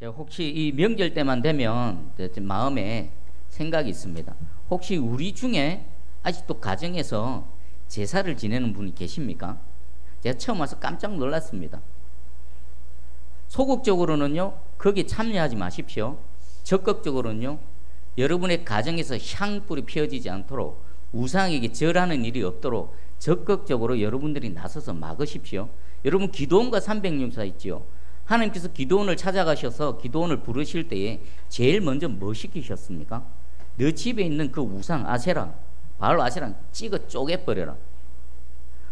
제가 혹시 이 명절 때만 되면 마음에 생각이 있습니다. 혹시 우리 중에 아직도 가정에서 제사를 지내는 분이 계십니까? 제가 처음 와서 깜짝 놀랐습니다. 소극적으로는요, 거기에 참여하지 마십시오. 적극적으로는요, 여러분의 가정에서 향불이 피어지지 않도록, 우상에게 절하는 일이 없도록 적극적으로 여러분들이 나서서 막으십시오. 여러분, 기도원과 300용사 있지요. 하나님께서 기도원을 찾아가셔서 기도원을 부르실 때에 제일 먼저 뭐 시키셨습니까? 너 집에 있는 그 우상 아세라, 바알 아세라 찍어 쪼개버려라.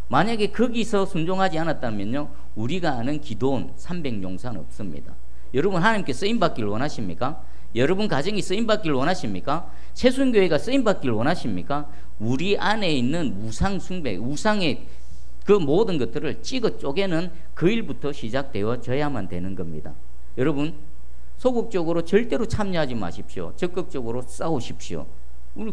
만약에 거기서 순종하지 않았다면요, 우리가 아는 기도원 300용사는 없습니다. 여러분, 하나님께 쓰임받기를 원하십니까? 여러분 가정이 쓰임받기를 원하십니까? 새순교회가 쓰임받기를 원하십니까? 우리 안에 있는 우상 숭배, 우상의 그 모든 것들을 찍어 쪼개는 그 일부터 시작되어져야만 되는 겁니다. 여러분, 소극적으로 절대로 참여하지 마십시오. 적극적으로 싸우십시오.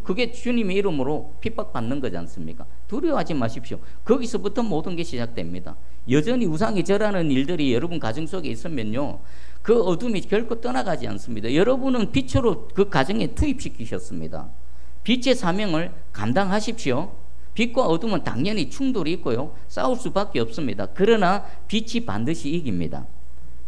그게 주님의 이름으로 핍박받는 거지 않습니까? 두려워하지 마십시오. 거기서부터 모든 게 시작됩니다. 여전히 우상이 절하는 일들이 여러분 가정 속에 있으면요, 그 어둠이 결코 떠나가지 않습니다. 여러분은 빛으로 그 가정에 투입시키셨습니다. 빛의 사명을 감당하십시오. 빛과 어둠은 당연히 충돌이 있고요, 싸울 수밖에 없습니다. 그러나 빛이 반드시 이깁니다.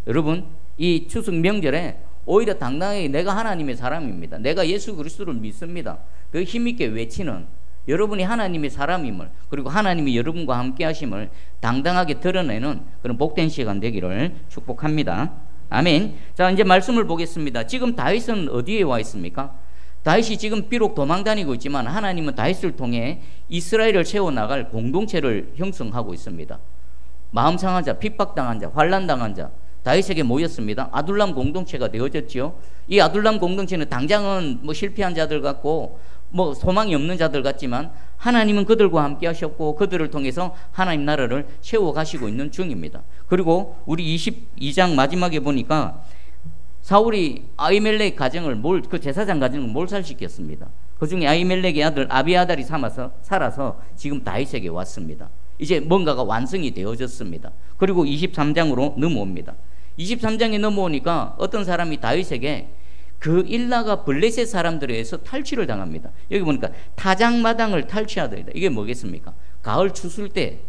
여러분, 이 추석 명절에 오히려 당당하게 내가 하나님의 사람입니다, 내가 예수 그리스도를 믿습니다, 그 힘있게 외치는 여러분이 하나님의 사람임을, 그리고 하나님이 여러분과 함께 하심을 당당하게 드러내는 그런 복된 시간 되기를 축복합니다. 아멘. 자, 이제 말씀을 보겠습니다. 지금 다윗은 어디에 와 있습니까? 다윗이 지금 비록 도망다니고 있지만 하나님은 다윗을 통해 이스라엘을 세워나갈 공동체를 형성하고 있습니다. 마음 상한 자, 핍박당한 자, 환난당한 자 다윗에게 모였습니다. 아둘람 공동체가 되어졌지요. 이 아둘람 공동체는 당장은 뭐 실패한 자들 같고 뭐 소망이 없는 자들 같지만 하나님은 그들과 함께 하셨고 그들을 통해서 하나님 나라를 세워가시고 있는 중입니다. 그리고 우리 22장 마지막에 보니까 사울이 아히멜렉 가정을 그 제사장 가정을 몰살시켰습니다. 그 중에 아히멜렉의 아들 아비아달이 살아서 지금 다윗에게 왔습니다. 이제 뭔가가 완성이 되어졌습니다. 그리고 23장으로 넘어옵니다. 23장에 넘어오니까 어떤 사람이 다윗에게 그 일나가 블레셋 사람들에 의해서 탈취를 당합니다. 여기 보니까 타작마당을 탈취하더이다. 이게 뭐겠습니까? 가을 추수일 때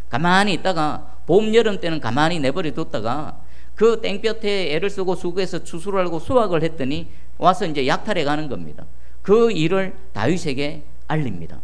가만히 있다가 봄, 여름 때는 가만히 내버려 뒀다가 그 땡볕에 애를 쓰고 수고해서 추수를 하고 수확을 했더니 와서 이제 약탈해 가는 겁니다. 그 일을 다윗에게 알립니다.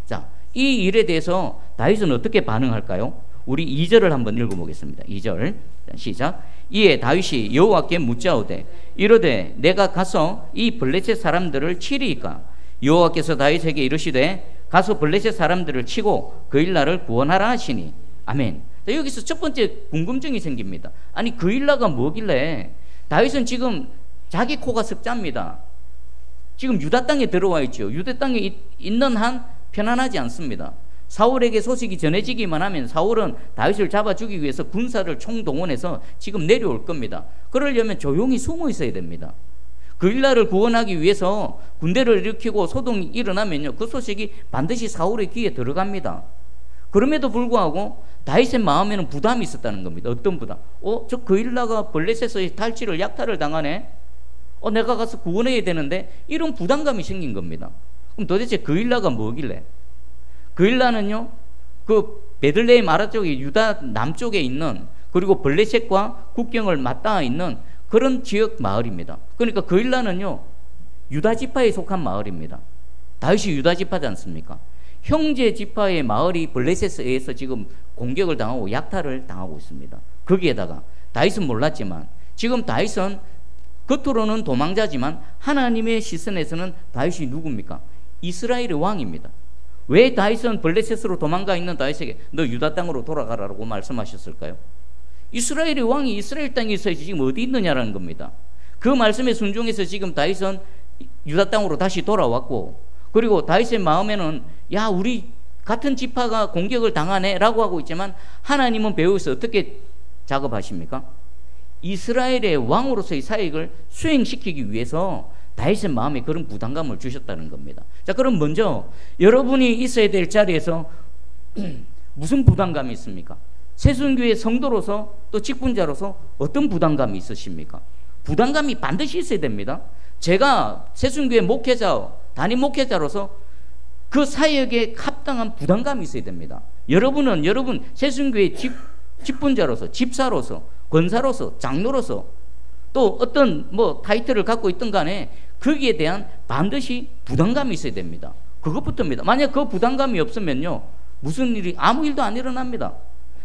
자, 이 일에 대해서 다윗은 어떻게 반응할까요? 우리 2절을 한번 읽어보겠습니다. 2절 시작. 이에 다윗이 여호와께 묻자오되 이르되 내가 가서 이 블레셋 사람들을 치리이까? 여호와께서 다윗에게 이르시되 가서 블레셋 사람들을 치고 그 일나를 구원하라 하시니. 아멘. 여기서 첫 번째 궁금증이 생깁니다. 아니, 그 일나가 뭐길래? 다윗은 지금 자기 코가 석자입니다. 지금 유다 땅에 들어와 있죠. 유다 땅에 있는 한 편안하지 않습니다. 사울에게 소식이 전해지기만 하면 사울은 다윗을 잡아 죽이기 위해서 군사를 총동원해서 지금 내려올 겁니다. 그러려면 조용히 숨어 있어야 됩니다. 그 일나를 구원하기 위해서 군대를 일으키고 소동이 일어나면요, 그 소식이 반드시 사울의 귀에 들어갑니다. 그럼에도 불구하고 다윗의 마음에는 부담이 있었다는 겁니다. 어떤 부담? 저 그 일나가 블레셋에서 탈취를 약탈을 당하네? 내가 가서 구원해야 되는데, 이런 부담감이 생긴 겁니다. 그럼 도대체 그 일나가 뭐길래? 그 일나는요, 그 베들레헴 아래쪽에 유다 남쪽에 있는, 그리고 블레셋과 국경을 맞닿아 있는 그런 지역 마을입니다. 그러니까 그 일나는요, 유다 지파에 속한 마을입니다. 다윗이 유다 지파지 않습니까? 형제 지파의 마을이 블레셋에 의해서 지금 공격을 당하고 약탈을 당하고 있습니다. 거기에다가 다윗은 몰랐지만 지금 다윗은 겉으로는 도망자지만 하나님의 시선에서는 다윗이 누굽니까? 이스라엘의 왕입니다. 왜 다윗은 블레셋으로 도망가 있는 다윗에게 너 유다 땅으로 돌아가라고 말씀하셨을까요? 이스라엘의 왕이 이스라엘 땅에 있어야지 지금 어디 있느냐라는 겁니다. 그 말씀에 순종해서 지금 다윗은 유다 땅으로 다시 돌아왔고, 그리고 다윗의 마음에는 야, 우리 같은 지파가 공격을 당하네 라고 하고 있지만 하나님은 배후에서 어떻게 작업하십니까? 이스라엘의 왕으로서의 사역을 수행시키기 위해서 다윗의 마음에 그런 부담감을 주셨다는 겁니다. 자, 그럼 먼저 여러분이 있어야 될 자리에서 무슨 부담감이 있습니까? 새순교회 성도로서 또 직분자로서 어떤 부담감이 있으십니까? 부담감이 반드시 있어야 됩니다. 제가 새순교회 목회자, 담임 목회자로서 그 사역에 합당한 부담감이 있어야 됩니다. 여러분은 여러분 새순교회 직분자로서, 집사로서, 권사로서, 장로로서 또 어떤 뭐 타이틀을 갖고 있든 간에 거기에 대한 반드시 부담감이 있어야 됩니다. 그것부터입니다. 만약 그 부담감이 없으면요, 무슨 일이, 아무 일도 안 일어납니다.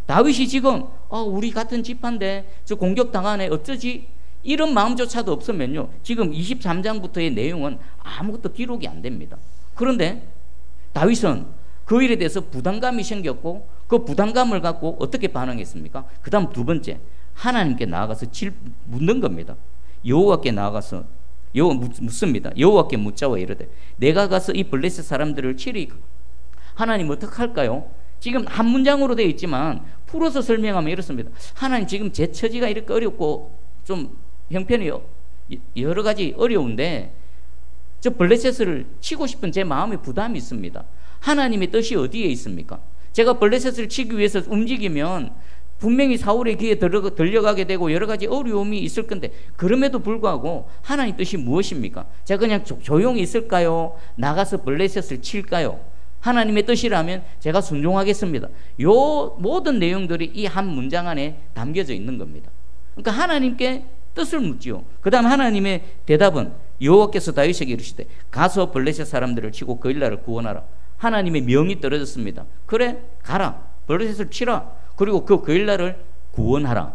다윗이 지금 우리 같은 집안데 저 공격당하네 어쩌지, 이런 마음조차도 없으면요, 지금 23장부터의 내용은 아무것도 기록이 안 됩니다. 그런데 다윗은 그 일에 대해서 부담감이 생겼고 그 부담감을 갖고 어떻게 반응했습니까? 그 다음 두 번째, 하나님께 나아가서 묻는 겁니다. 여호와께 나아가서 묻습니다. 여호와께 묻자와 이르되 내가 가서 이 블레셋 사람들을 치리이까. 하나님 어떡할까요? 지금 한 문장으로 되어 있지만 풀어서 설명하면 이렇습니다. 하나님, 지금 제 처지가 이렇게 어렵고 좀 형편이 여러 가지 어려운데 저 블레셋을 치고 싶은 제 마음에 부담이 있습니다. 하나님의 뜻이 어디에 있습니까? 제가 블레셋을 치기 위해서 움직이면 분명히 사울의 귀에 들려가게 되고 여러 가지 어려움이 있을 건데, 그럼에도 불구하고 하나님 뜻이 무엇입니까? 제가 그냥 조용히 있을까요? 나가서 블레셋을 칠까요? 하나님의 뜻이라면 제가 순종하겠습니다. 요 모든 내용들이 이 한 문장 안에 담겨져 있는 겁니다. 그러니까 하나님께 뜻을 묻지요. 그 다음 하나님의 대답은 여호와께서 다윗에게 이르시되 가서 블레셋 사람들을 치고 그 일나라를 구원하라. 하나님의 명이 떨어졌습니다. 그래, 가라, 블레셋을 치라. 그리고 그 일나라를 구원하라.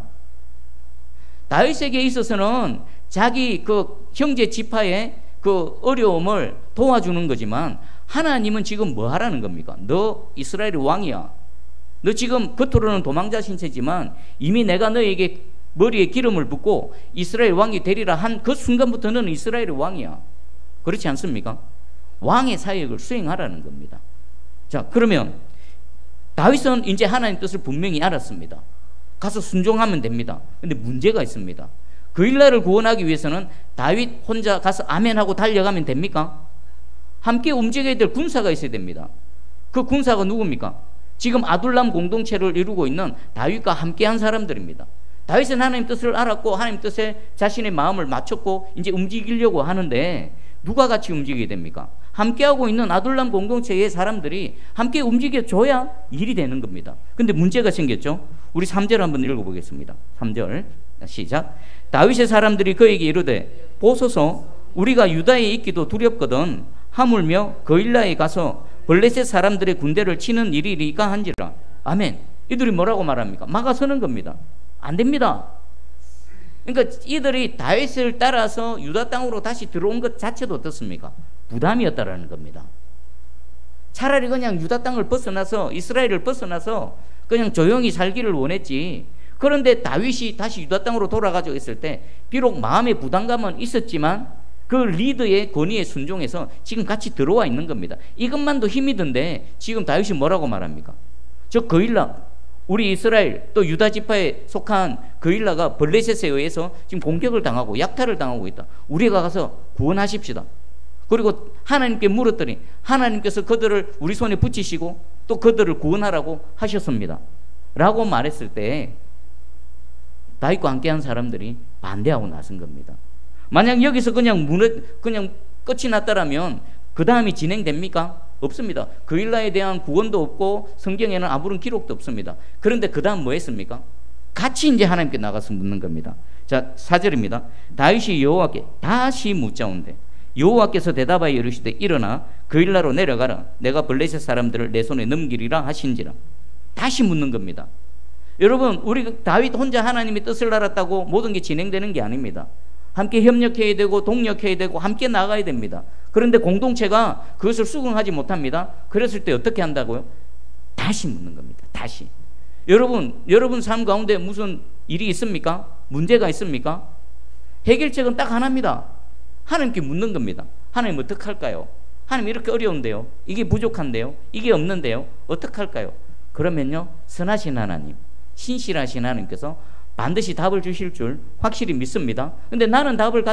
다윗에게 있어서는 자기 그 형제 지파의 그 어려움을 도와주는 거지만, 하나님은 지금 뭐 하라는 겁니까? 너 이스라엘의 왕이야. 너 지금 겉으로는 도망자 신세지만 이미 내가 너에게 머리에 기름을 붓고 이스라엘 왕이 되리라 한 그 순간부터 너는 이스라엘의 왕이야. 그렇지 않습니까? 왕의 사역을 수행하라는 겁니다. 자, 그러면 다윗은 이제 하나님 뜻을 분명히 알았습니다. 가서 순종하면 됩니다. 근데 문제가 있습니다. 그 일나라를 구원하기 위해서는 다윗 혼자 가서 아멘하고 달려가면 됩니까? 함께 움직여야 될 군사가 있어야 됩니다. 그 군사가 누굽니까? 지금 아둘람 공동체를 이루고 있는 다윗과 함께한 사람들입니다. 다윗은 하나님 뜻을 알았고 하나님 뜻에 자신의 마음을 맞췄고 이제 움직이려고 하는데, 누가 같이 움직여야 됩니까? 함께하고 있는 아둘람 공동체의 사람들이 함께 움직여줘야 일이 되는 겁니다. 근데 문제가 생겼죠. 우리 3절 한번 읽어보겠습니다. 3절 시작. 다윗의 사람들이 그에게 이르되 보소서, 우리가 유다에 있기도 두렵거든 하물며 거일라에 가서 블레셋 사람들의 군대를 치는 일이리까 한지라. 아멘. 이들이 뭐라고 말합니까? 막아서는 겁니다. 안 됩니다. 그러니까 이들이 다윗을 따라서 유다 땅으로 다시 들어온 것 자체도 어떻습니까? 부담이었다라는 겁니다. 차라리 그냥 유다 땅을 벗어나서, 이스라엘을 벗어나서 그냥 조용히 살기를 원했지. 그런데 다윗이 다시 유다 땅으로 돌아가지고 있을 때 비록 마음의 부담감은 있었지만 그 리더의 권위에 순종해서 지금 같이 들어와 있는 겁니다. 이것만도 힘이 든데 지금 다윗이 뭐라고 말합니까? 저 거일라, 우리 이스라엘 또 유다 지파에 속한 거일라가 블레셋에 의해서 지금 공격을 당하고 약탈을 당하고 있다. 우리가 가서 구원하십시다. 그리고 하나님께 물었더니 하나님께서 그들을 우리 손에 붙이시고 또 그들을 구원하라고 하셨습니다. 라고 말했을 때 다윗과 함께한 사람들이 반대하고 나선 겁니다. 만약 여기서 그냥 끝이 났다라면 그 다음이 진행됩니까? 없습니다. 거일라에 대한 구원도 없고 성경에는 아무런 기록도 없습니다. 그런데 그 다음 뭐 했습니까? 같이 이제 하나님께 나가서 묻는 겁니다. 자, 4절입니다. 다윗이 여호와께 다시 묻자온대 여호와께서 대답하여 이르시되 일어나 거일라로 내려가라. 내가 블레셋 사람들을 내 손에 넘기리라 하신지라. 다시 묻는 겁니다. 여러분, 우리 다윗 혼자 하나님의 뜻을 알았다고 모든 게 진행되는 게 아닙니다. 함께 협력해야 되고 동력해야 되고 함께 나가야 됩니다. 그런데 공동체가 그것을 수긍하지 못합니다. 그랬을 때 어떻게 한다고요? 다시 묻는 겁니다. 다시. 여러분 삶 가운데 무슨 일이 있습니까? 문제가 있습니까? 해결책은 딱 하나입니다. 하나님께 묻는 겁니다. 하나님 어떡할까요? 하나님 이렇게 어려운데요. 이게 부족한데요. 이게 없는데요. 어떡할까요? 그러면요, 선하신 하나님, 신실하신 하나님께서 반드시 답을 주실 줄 확실히 믿습니다. 근데 나는 답을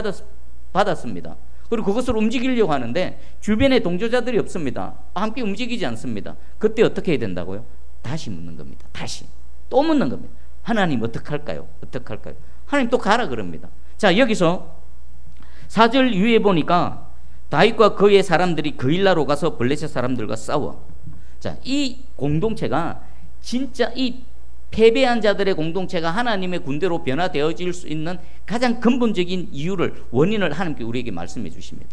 받았습니다. 그리고 그것을 움직이려고 하는데 주변에 동조자들이 없습니다. 함께 움직이지 않습니다. 그때 어떻게 해야 된다고요? 다시 묻는 겁니다. 다시. 또 묻는 겁니다. 하나님 어떡할까요? 어떡할까요? 하나님 또 가라 그럽니다. 자, 여기서 4절 이후에 보니까 다윗과 그의 사람들이 그일라로 가서 블레셋 사람들과 싸워. 자, 이 공동체가 진짜 이 패배한 자들의 공동체가 하나님의 군대로 변화되어질 수 있는 가장 근본적인 이유를, 원인을 하나님께 우리에게 말씀해 주십니다.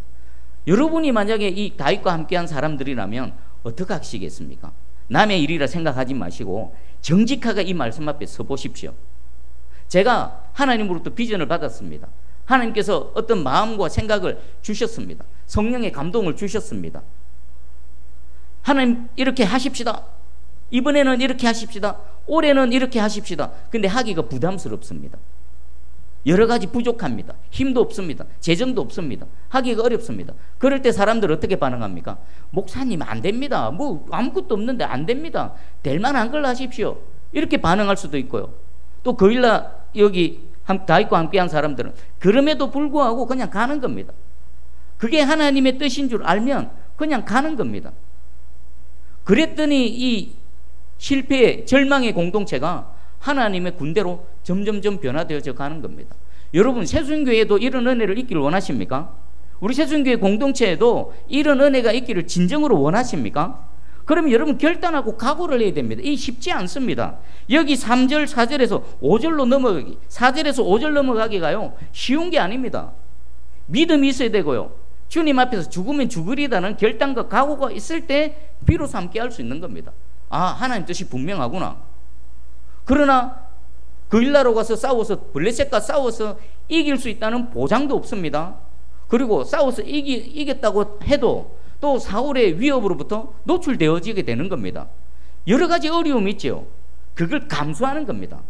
여러분이 만약에 이 다윗과 함께한 사람들이라면 어떻게 하시겠습니까? 남의 일이라 생각하지 마시고 정직하게 이 말씀 앞에 서 보십시오. 제가 하나님으로부터 비전을 받았습니다. 하나님께서 어떤 마음과 생각을 주셨습니다. 성령의 감동을 주셨습니다. 하나님 이렇게 하십시다. 이번에는 이렇게 하십시다. 올해는 이렇게 하십시다. 근데 하기가 부담스럽습니다. 여러 가지 부족합니다. 힘도 없습니다. 재정도 없습니다. 하기가 어렵습니다. 그럴 때 사람들 어떻게 반응합니까? 목사님 안 됩니다. 뭐 아무것도 없는데 안 됩니다. 될 만한 걸 하십시오. 이렇게 반응할 수도 있고요. 또 거일라 여기 다윗과 함께한 사람들은 그럼에도 불구하고 그냥 가는 겁니다. 그게 하나님의 뜻인 줄 알면 그냥 가는 겁니다. 그랬더니 이 실패의 절망의 공동체가 하나님의 군대로 점점점 변화되어져 가는 겁니다. 여러분, 새순교회도 이런 은혜를 있기를 원하십니까? 우리 새순교회 공동체에도 이런 은혜가 있기를 진정으로 원하십니까? 그러면 여러분 결단하고 각오를 해야 됩니다. 이 쉽지 않습니다. 여기 3절 4절에서 5절로 넘어가기, 4절에서 5절 넘어가기가요 쉬운 게 아닙니다. 믿음이 있어야 되고요, 주님 앞에서 죽으면 죽으리다는 결단과 각오가 있을 때 비로소 함께 할 수 있는 겁니다. 아, 하나님 뜻이 분명하구나. 그러나 그일라로 가서 싸워서 블레셋과 싸워서 이길 수 있다는 보장도 없습니다. 그리고 싸워서 이겼다고 해도 또 사울의 위협으로부터 노출되어지게 되는 겁니다. 여러 가지 어려움이 있죠. 그걸 감수하는 겁니다.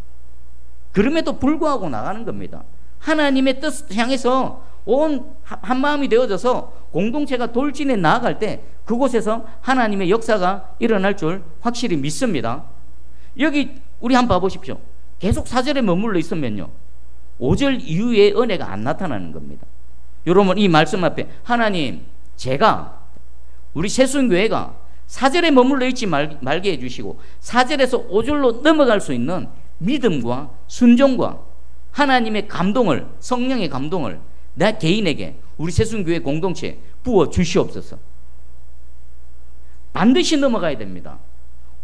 그럼에도 불구하고 나가는 겁니다. 하나님의 뜻을 향해서 온 한마음이 되어져서 공동체가 돌진해 나아갈 때 그곳에서 하나님의 역사가 일어날 줄 확실히 믿습니다. 여기 우리 한번 봐보십시오. 계속 4절에 머물러 있으면요 5절 이후에 은혜가 안 나타나는 겁니다. 여러분, 이 말씀 앞에 하나님, 제가 우리 새순교회가 4절에 머물러 있지 말게 해주시고 4절에서 5절로 넘어갈 수 있는 믿음과 순종과 하나님의 감동을, 성령의 감동을 내 개인에게, 우리 새순교회 공동체에 부어 주시옵소서. 반드시 넘어가야 됩니다.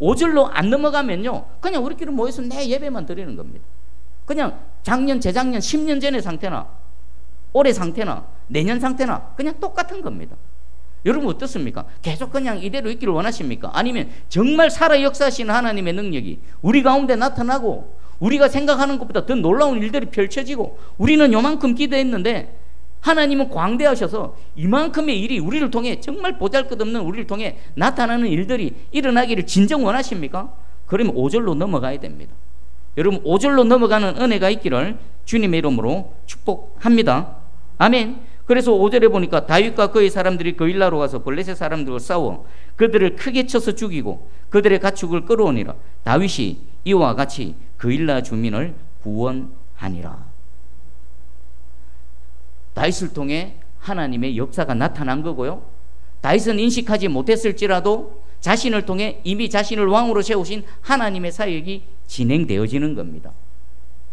5절로 안 넘어가면요 그냥 우리끼리 모여서 내 예배만 드리는 겁니다. 그냥 작년, 재작년, 10년 전의 상태나 올해 상태나 내년 상태나 그냥 똑같은 겁니다. 여러분 어떻습니까? 계속 그냥 이대로 있기를 원하십니까? 아니면 정말 살아 역사하시는 하나님의 능력이 우리 가운데 나타나고 우리가 생각하는 것보다 더 놀라운 일들이 펼쳐지고 우리는 요만큼 기도했는데 하나님은 광대하셔서 이만큼의 일이 우리를 통해, 정말 보잘것없는 우리를 통해 나타나는 일들이 일어나기를 진정 원하십니까? 그러면 5절로 넘어가야 됩니다. 여러분, 5절로 넘어가는 은혜가 있기를 주님의 이름으로 축복합니다. 아멘. 그래서 5절에 보니까 다윗과 그의 사람들이 그일라로 가서 블레셋 사람들과 싸워 그들을 크게 쳐서 죽이고 그들의 가축을 끌어오니라. 다윗이 이와 같이 그일라 주민을 구원하니라. 다윗을 통해 하나님의 역사가 나타난 거고요, 다윗은 인식하지 못했을지라도 자신을 통해 이미 자신을 왕으로 세우신 하나님의 사역이 진행되어지는 겁니다.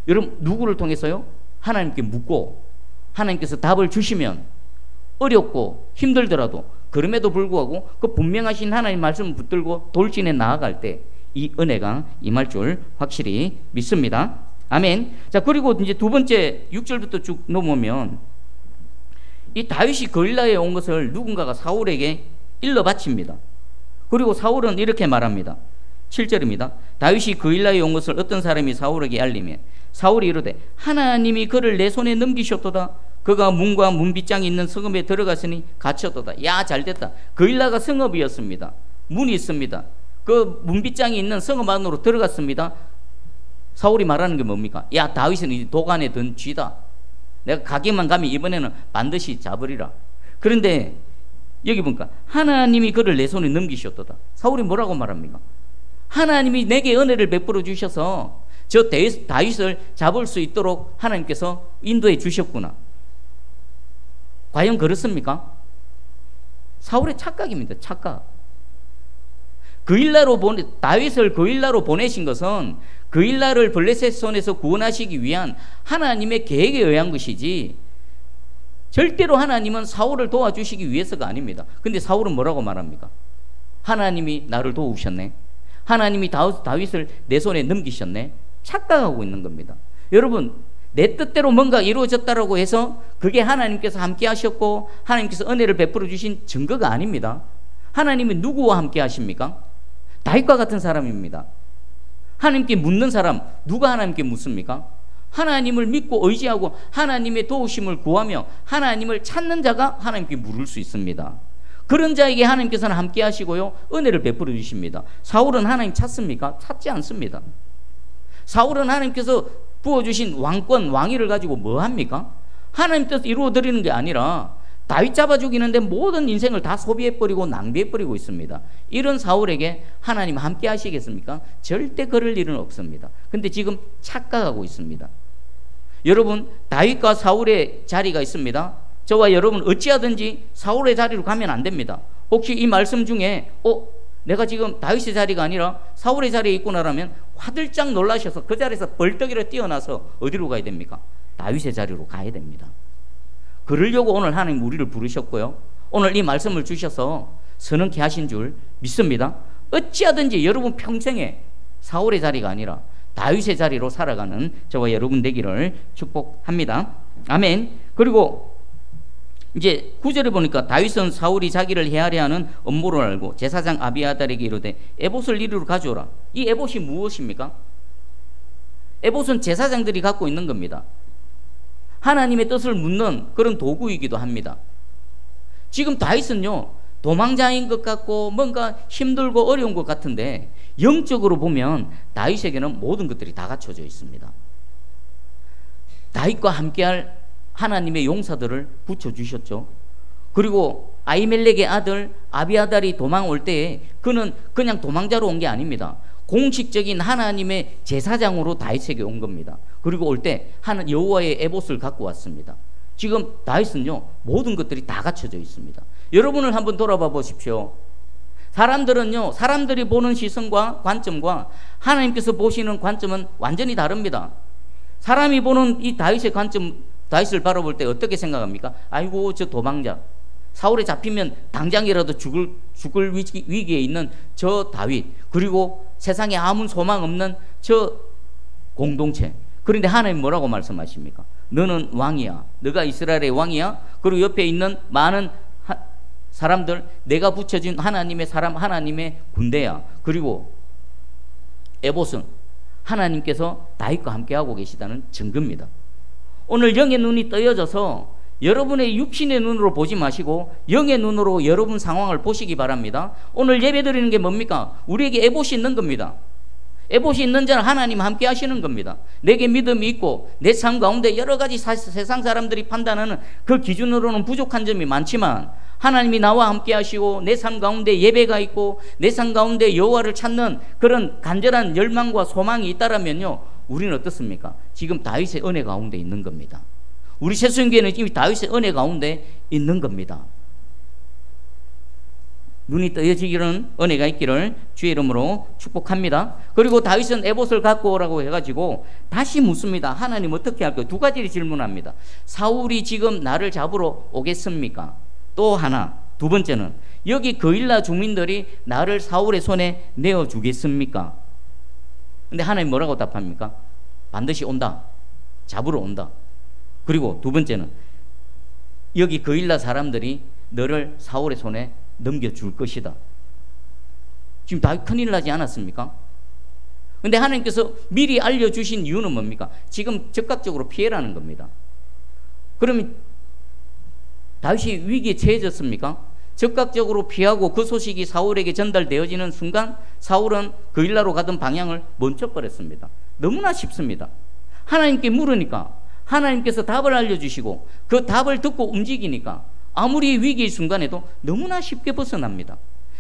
여러분, 누구를 통해서요? 하나님께 묻고 하나님께서 답을 주시면 어렵고 힘들더라도 그럼에도 불구하고 그 분명하신 하나님 말씀을 붙들고 돌진해 나아갈 때 이 은혜가 임할 줄 확실히 믿습니다. 아멘. 자, 그리고 이제 두 번째 6절부터 쭉 넘으면 이 다윗이 그일라에 온 것을 누군가가 사울에게 일러 바칩니다. 그리고 사울은 이렇게 말합니다. 7절입니다. 다윗이 그일라에 온 것을 어떤 사람이 사울에게 알리며 사울이 이르되 하나님이 그를 내 손에 넘기셨도다. 그가 문과 문빗장이 있는 성읍에 들어갔으니 갇혔도다. 야, 잘됐다. 그일라가 성읍이었습니다. 문이 있습니다. 그 문빗장이 있는 성읍 안으로 들어갔습니다. 사울이 말하는 게 뭡니까? 야, 다윗은 이 도간에 든 쥐다. 내가 가게만 가면 이번에는 반드시 잡으리라. 그런데 여기 보니까 하나님이 그를 내 손에 넘기셨도다. 사울이 뭐라고 말합니까? 하나님이 내게 은혜를 베풀어 주셔서 저 다윗을 잡을 수 있도록 하나님께서 인도해 주셨구나. 과연 그렇습니까? 사울의 착각입니다. 착각. 다윗을 그일라로 보내신 것은 그 일날을 블레셋 손에서 구원하시기 위한 하나님의 계획에 의한 것이지 절대로 하나님은 사울을 도와주시기 위해서가 아닙니다. 근데 사울은 뭐라고 말합니까? 하나님이 나를 도우셨네. 하나님이 다윗을 내 손에 넘기셨네. 착각하고 있는 겁니다. 여러분, 내 뜻대로 뭔가 이루어졌다라고 해서 그게 하나님께서 함께 하셨고 하나님께서 은혜를 베풀어 주신 증거가 아닙니다. 하나님이 누구와 함께 하십니까? 다윗과 같은 사람입니다. 하나님께 묻는 사람, 누가 하나님께 묻습니까? 하나님을 믿고 의지하고 하나님의 도우심을 구하며 하나님을 찾는 자가 하나님께 물을 수 있습니다. 그런 자에게 하나님께서는 함께 하시고요, 은혜를 베풀어 주십니다. 사울은 하나님 찾습니까? 찾지 않습니다. 사울은 하나님께서 부어주신 왕권, 왕위를 가지고 뭐 합니까? 하나님 뜻 이루어드리는 게 아니라 다윗 잡아 죽이는데 모든 인생을 다 소비해버리고 낭비해버리고 있습니다. 이런 사울에게 하나님 함께 하시겠습니까? 절대 그럴 일은 없습니다. 근데 지금 착각하고 있습니다. 여러분, 다윗과 사울의 자리가 있습니다. 저와 여러분 어찌하든지 사울의 자리로 가면 안 됩니다. 혹시 이 말씀 중에 내가 지금 다윗의 자리가 아니라 사울의 자리에 있구나라면 화들짝 놀라셔서 그 자리에서 벌떡이라 뛰어나서 어디로 가야 됩니까? 다윗의 자리로 가야 됩니다. 그러려고 오늘 하나님 우리를 부르셨고요, 오늘 이 말씀을 주셔서 선언케 하신 줄 믿습니다. 어찌하든지 여러분 평생에 사울의 자리가 아니라 다윗의 자리로 살아가는 저와 여러분 되기를 축복합니다. 아멘. 그리고 이제 9절에 보니까 다윗은 사울이 자기를 헤아려 하는 업무를 알고 제사장 아비아달에게 이르되 에봇을 이리로 가져오라. 이 에봇이 무엇입니까? 에봇은 제사장들이 갖고 있는 겁니다. 하나님의 뜻을 묻는 그런 도구이기도 합니다. 지금 다윗은요, 도망자인 것 같고 뭔가 힘들고 어려운 것 같은데 영적으로 보면 다윗에게는 모든 것들이 다 갖춰져 있습니다. 다윗과 함께할 하나님의 용사들을 붙여주셨죠. 그리고 아히멜렉의 아들 아비아달이 도망올 때에 그는 그냥 도망자로 온 게 아닙니다. 공식적인 하나님의 제사장으로 다윗에게 온 겁니다. 그리고 올 때 여호와의 에봇을 갖고 왔습니다. 지금 다윗은요, 모든 것들이 다 갖춰져 있습니다. 여러분을 한번 돌아봐 보십시오. 사람들은요, 사람들이 보는 시선과 관점과 하나님께서 보시는 관점은 완전히 다릅니다. 사람이 보는 이 다윗의 관점, 다윗을 바라볼 때 어떻게 생각합니까? 아이고, 저 도망자, 사울에 잡히면 당장이라도 죽을 위기에 있는 저 다윗, 그리고 세상에 아무 소망 없는 저 공동체. 그런데 하나님 뭐라고 말씀하십니까? 너는 왕이야. 너가 이스라엘의 왕이야. 그리고 옆에 있는 많은 사람들, 내가 붙여준 하나님의 사람, 하나님의 군대야. 그리고 에봇은 하나님께서 다윗과 함께하고 계시다는 증거입니다. 오늘 영의 눈이 떠여져서 여러분의 육신의 눈으로 보지 마시고 영의 눈으로 여러분 상황을 보시기 바랍니다. 오늘 예배드리는 게 뭡니까? 우리에게 에봇이 있는 겁니다. 에봇이 있는 자는 하나님 함께 하시는 겁니다. 내게 믿음이 있고 내 삶 가운데 여러 가지 세상 사람들이 판단하는 그 기준으로는 부족한 점이 많지만 하나님이 나와 함께 하시고 내 삶 가운데 예배가 있고 내 삶 가운데 여호와를 찾는 그런 간절한 열망과 소망이 있다라면요, 우리는 어떻습니까? 지금 다윗의 은혜 가운데 있는 겁니다. 우리 새순교회는 이미 다윗의 은혜 가운데 있는 겁니다. 눈이 떠여지기는 은혜가 있기를 주의 이름으로 축복합니다. 그리고 다윗은 에봇을 갖고 오라고 해가지고 다시 묻습니다. 하나님 어떻게 할까요? 두 가지를 질문합니다. 사울이 지금 나를 잡으러 오겠습니까? 또 하나, 두 번째는 여기 그일라 주민들이 나를 사울의 손에 내어주겠습니까? 근데 하나님 뭐라고 답합니까? 반드시 온다. 잡으러 온다. 그리고 두 번째는 여기 그일라 사람들이 너를 사울의 손에 넘겨줄 것이다. 지금 다 큰일 나지 않았습니까? 근데 하나님께서 미리 알려주신 이유는 뭡니까? 지금 즉각적으로 피해라는 겁니다. 그러면 다윗이 위기에 처해졌습니까? 즉각적으로 피하고 그 소식이 사울에게 전달되어지는 순간 사울은 그일라로 가던 방향을 멈춰버렸습니다. 너무나 쉽습니다. 하나님께 물으니까 하나님께서 답을 알려주시고 그 답을 듣고 움직이니까 아무리 위기의 순간에도 너무나 쉽게 벗어납니다.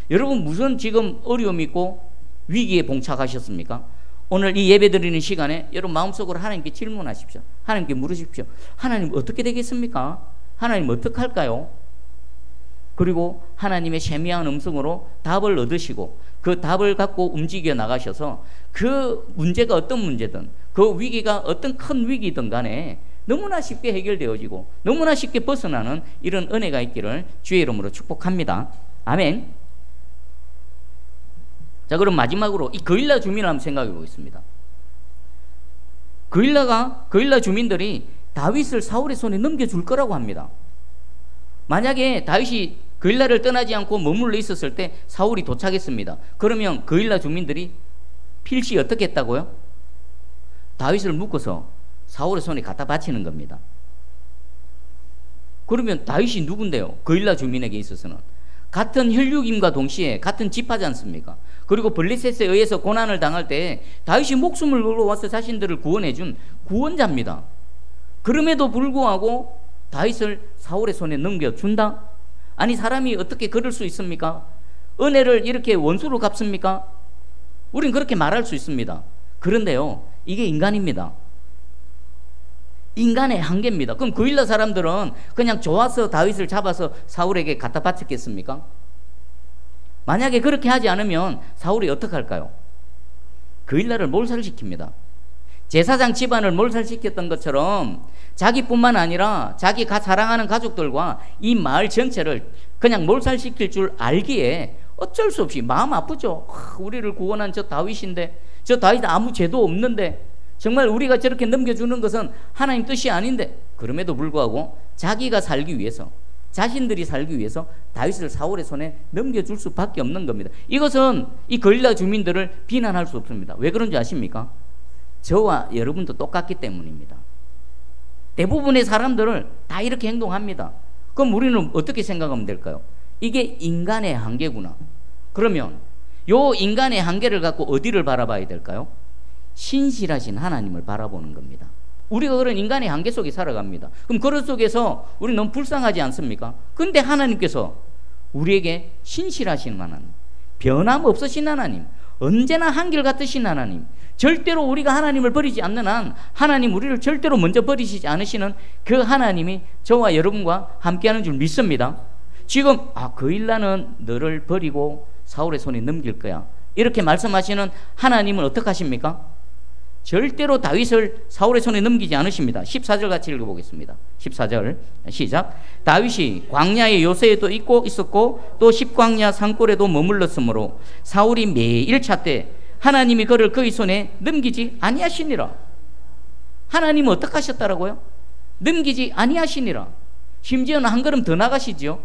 여러분 무슨 지금 어려움이 있고 위기에 봉착하셨습니까? 오늘 이 예배 드리는 시간에 여러분 마음속으로 하나님께 질문하십시오. 하나님께 물으십시오. 하나님 어떻게 되겠습니까? 하나님 어떡할까요? 그리고 하나님의 세미한 음성으로 답을 얻으시고 그 답을 갖고 움직여 나가셔서 그 문제가 어떤 문제든 그 위기가 어떤 큰 위기든 간에 너무나 쉽게 해결되어지고 너무나 쉽게 벗어나는 이런 은혜가 있기를 주의 이름으로 축복합니다. 아멘. 자, 그럼 마지막으로 이 거일라 주민을 한번 생각해 보겠습니다. 거일라 주민들이 다윗을 사울의 손에 넘겨줄 거라고 합니다. 만약에 다윗이 거일라를 떠나지 않고 머물러 있었을 때 사울이 도착했습니다. 그러면 거일라 주민들이 필시 어떻게 했다고요? 다윗을 묶어서 사울의 손에 갖다 바치는 겁니다. 그러면 다윗이 누군데요? 거일라 주민에게 있어서는 같은 혈육임과 동시에 같은 지파지 않습니까? 그리고 블레셋에 의해서 고난을 당할 때 다윗이 목숨을 걸고 와서 자신들을 구원해준 구원자입니다. 그럼에도 불구하고 다윗을 사울의 손에 넘겨준다? 아니, 사람이 어떻게 그럴 수 있습니까? 은혜를 이렇게 원수로 갚습니까? 우린 그렇게 말할 수 있습니다. 그런데요, 이게 인간입니다. 인간의 한계입니다. 그럼 거일라 사람들은 그냥 좋아서 다윗을 잡아서 사울에게 갖다 바쳤겠습니까? 만약에 그렇게 하지 않으면 사울이 어떻게 할까요? 거일라를 몰살시킵니다. 제사장 집안을 몰살시켰던 것처럼 자기뿐만 아니라 자기가 사랑하는 가족들과 이 마을 전체를 그냥 몰살시킬 줄 알기에 어쩔 수 없이 마음 아프죠. 우리를 구원한 저 다윗인데, 저 다윗 아무 죄도 없는데 정말 우리가 저렇게 넘겨주는 것은 하나님 뜻이 아닌데, 그럼에도 불구하고 자기가 살기 위해서, 자신들이 살기 위해서 다윗을 사울의 손에 넘겨줄 수밖에 없는 겁니다. 이것은 이 거일라 주민들을 비난할 수 없습니다. 왜 그런지 아십니까? 저와 여러분도 똑같기 때문입니다. 대부분의 사람들을 다 이렇게 행동합니다. 그럼 우리는 어떻게 생각하면 될까요? 이게 인간의 한계구나. 그러면 요 인간의 한계를 갖고 어디를 바라봐야 될까요? 신실하신 하나님을 바라보는 겁니다. 우리가 그런 인간의 한계 속에 살아갑니다. 그럼 그런 속에서 우리 너무 불쌍하지 않습니까? 근데 하나님께서 우리에게 신실하신 하나님, 변함없으신 하나님, 언제나 한결같으신 하나님, 절대로 우리가 하나님을 버리지 않는 한 하나님 우리를 절대로 먼저 버리시지 않으시는 그 하나님이 저와 여러분과 함께하는 줄 믿습니다. 지금 거일라는 너를 버리고 사울의 손에 넘길 거야, 이렇게 말씀하시는 하나님은 어떻게 하십니까? 절대로 다윗을 사울의 손에 넘기지 않으십니다. 14절 같이 읽어보겠습니다. 14절 시작. 다윗이 광야의 요새에도 있었고 또 십광야 산골에도 머물렀으므로 사울이 매일 찾되 하나님이 그를 그의 손에 넘기지 아니하시니라. 하나님은 어떻게 하셨다라고요? 넘기지 아니하시니라. 심지어는 한 걸음 더 나가시지요.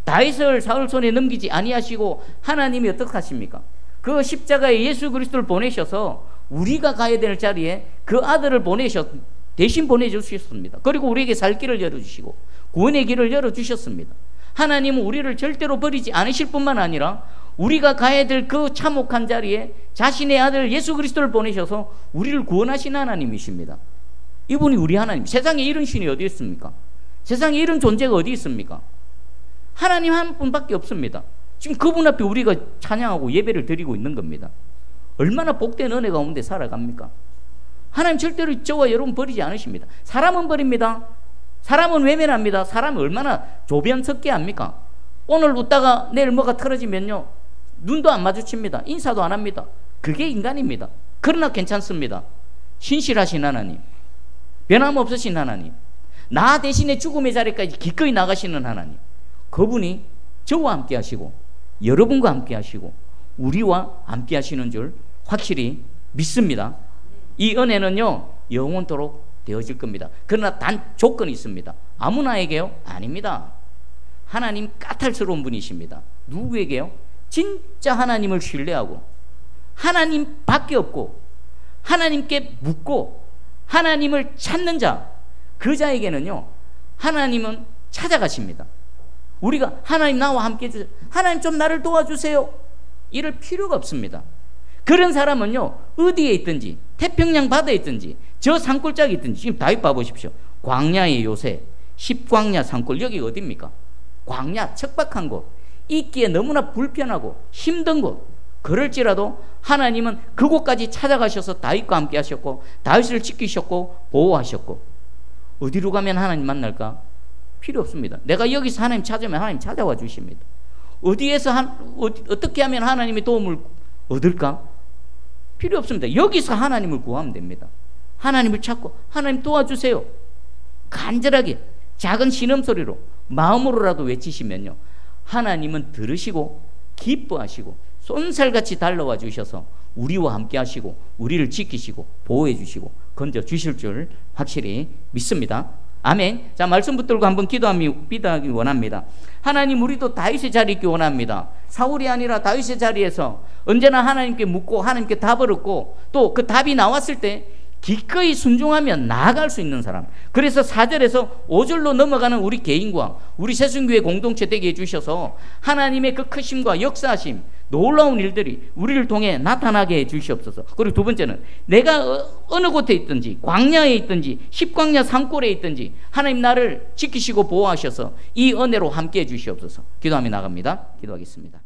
다윗을 사울 손에 넘기지 아니하시고 하나님이 어떻게 하십니까? 그 십자가에 예수 그리스도를 보내셔서 우리가 가야 될 자리에 그 아들을 대신 보내주셨습니다. 그리고 우리에게 살 길을 열어주시고 구원의 길을 열어주셨습니다. 하나님은 우리를 절대로 버리지 않으실 뿐만 아니라 우리가 가야 될 그 참혹한 자리에 자신의 아들 예수 그리스도를 보내셔서 우리를 구원하신 하나님이십니다. 이분이 우리 하나님. 세상에 이런 신이 어디 있습니까? 세상에 이런 존재가 어디 있습니까? 하나님 한 분밖에 없습니다. 지금 그분 앞에 우리가 찬양하고 예배를 드리고 있는 겁니다. 얼마나 복된 은혜 가운데 살아갑니까? 하나님 절대로 저와 여러분 버리지 않으십니다. 사람은 버립니다. 사람은 외면합니다. 사람이 얼마나 조변석계합니까? 오늘 웃다가 내일 뭐가 틀어지면요, 눈도 안 마주칩니다. 인사도 안 합니다. 그게 인간입니다. 그러나 괜찮습니다. 신실하신 하나님, 변함없으신 하나님, 나 대신에 죽음의 자리까지 기꺼이 나가시는 하나님, 그분이 저와 함께 하시고 여러분과 함께 하시고 우리와 함께 하시는 줄 확실히 믿습니다. 이 은혜는요 영원토록 되어질 겁니다. 그러나 단 조건이 있습니다. 아무나에게요? 아닙니다. 하나님 까탈스러운 분이십니다. 누구에게요? 진짜 하나님을 신뢰하고 하나님밖에 없고 하나님께 묻고 하나님을 찾는 자, 그 자에게는요 하나님은 찾아가십니다. 우리가 하나님 나와 함께 해주세요, 하나님 좀 나를 도와주세요, 이럴 필요가 없습니다. 그런 사람은요 어디에 있든지, 태평양 바다에 있든지 저 산골짜기에 있든지, 지금 다윗 봐보십시오. 광야의 요새, 십광야 산골, 여기 어디입니까? 광야, 척박한 곳, 있기에 너무나 불편하고 힘든 곳, 그럴지라도 하나님은 그곳까지 찾아가셔서 다윗과 함께 하셨고 다윗을 지키셨고 보호하셨고, 어디로 가면 하나님 만날까? 필요 없습니다. 내가 여기서 하나님 찾으면 하나님 찾아와 주십니다. 어떻게 하면 하나님의 도움을 얻을까? 필요 없습니다. 여기서 하나님을 구하면 됩니다. 하나님을 찾고 하나님 도와주세요. 간절하게 작은 신음소리로 마음으로라도 외치시면요, 하나님은 들으시고 기뻐하시고 쏜살같이 달려와 주셔서 우리와 함께 하시고 우리를 지키시고 보호해 주시고 건져 주실 줄 확실히 믿습니다. 아멘. 자, 말씀 붙들고 한번 기도하기 원합니다. 하나님, 우리도 다윗의 자리에 있기 원합니다. 사울이 아니라 다윗의 자리에서 언제나 하나님께 묻고 하나님께 답을 얻고 또 그 답이 나왔을 때 기꺼이 순종하면 나아갈 수 있는 사람. 그래서 4절에서 5절로 넘어가는 우리 개인과 우리 새순교회 공동체 되게 해주셔서 하나님의 그 크심과 역사하심, 놀라운 일들이 우리를 통해 나타나게 해주시옵소서. 그리고 두 번째는 내가 어느 곳에 있든지 광야에 있든지 십광야 산골에 있든지 하나님 나를 지키시고 보호하셔서 이 은혜로 함께 해주시옵소서. 기도하며 나갑니다. 기도하겠습니다.